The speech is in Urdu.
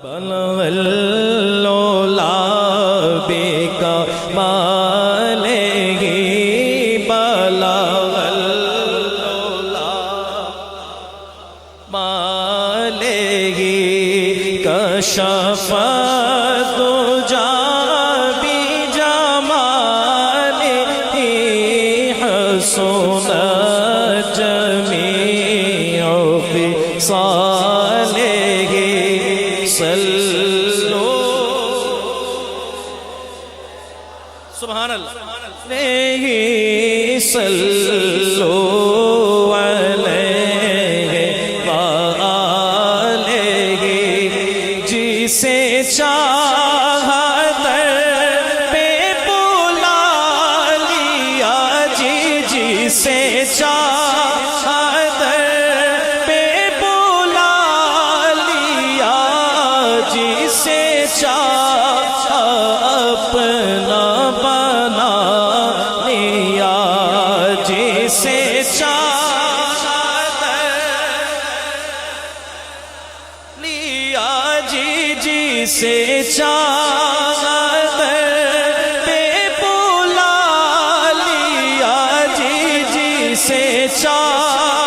بلغ العلا بکمالہ بلغ العلا مالہ کشف الدجی بجمالہ حسنت جمیع خصالہ سبحان اللہ صلو علیہ وآلہ جسے چاہا در پہ بلا لیا جی جسے چاہا در پہ بلا لیا جسے چاہا اپنا بنا لیا جسے چاہا لیا جی جسے چاہا پہ بلا لیا جی جسے چاہا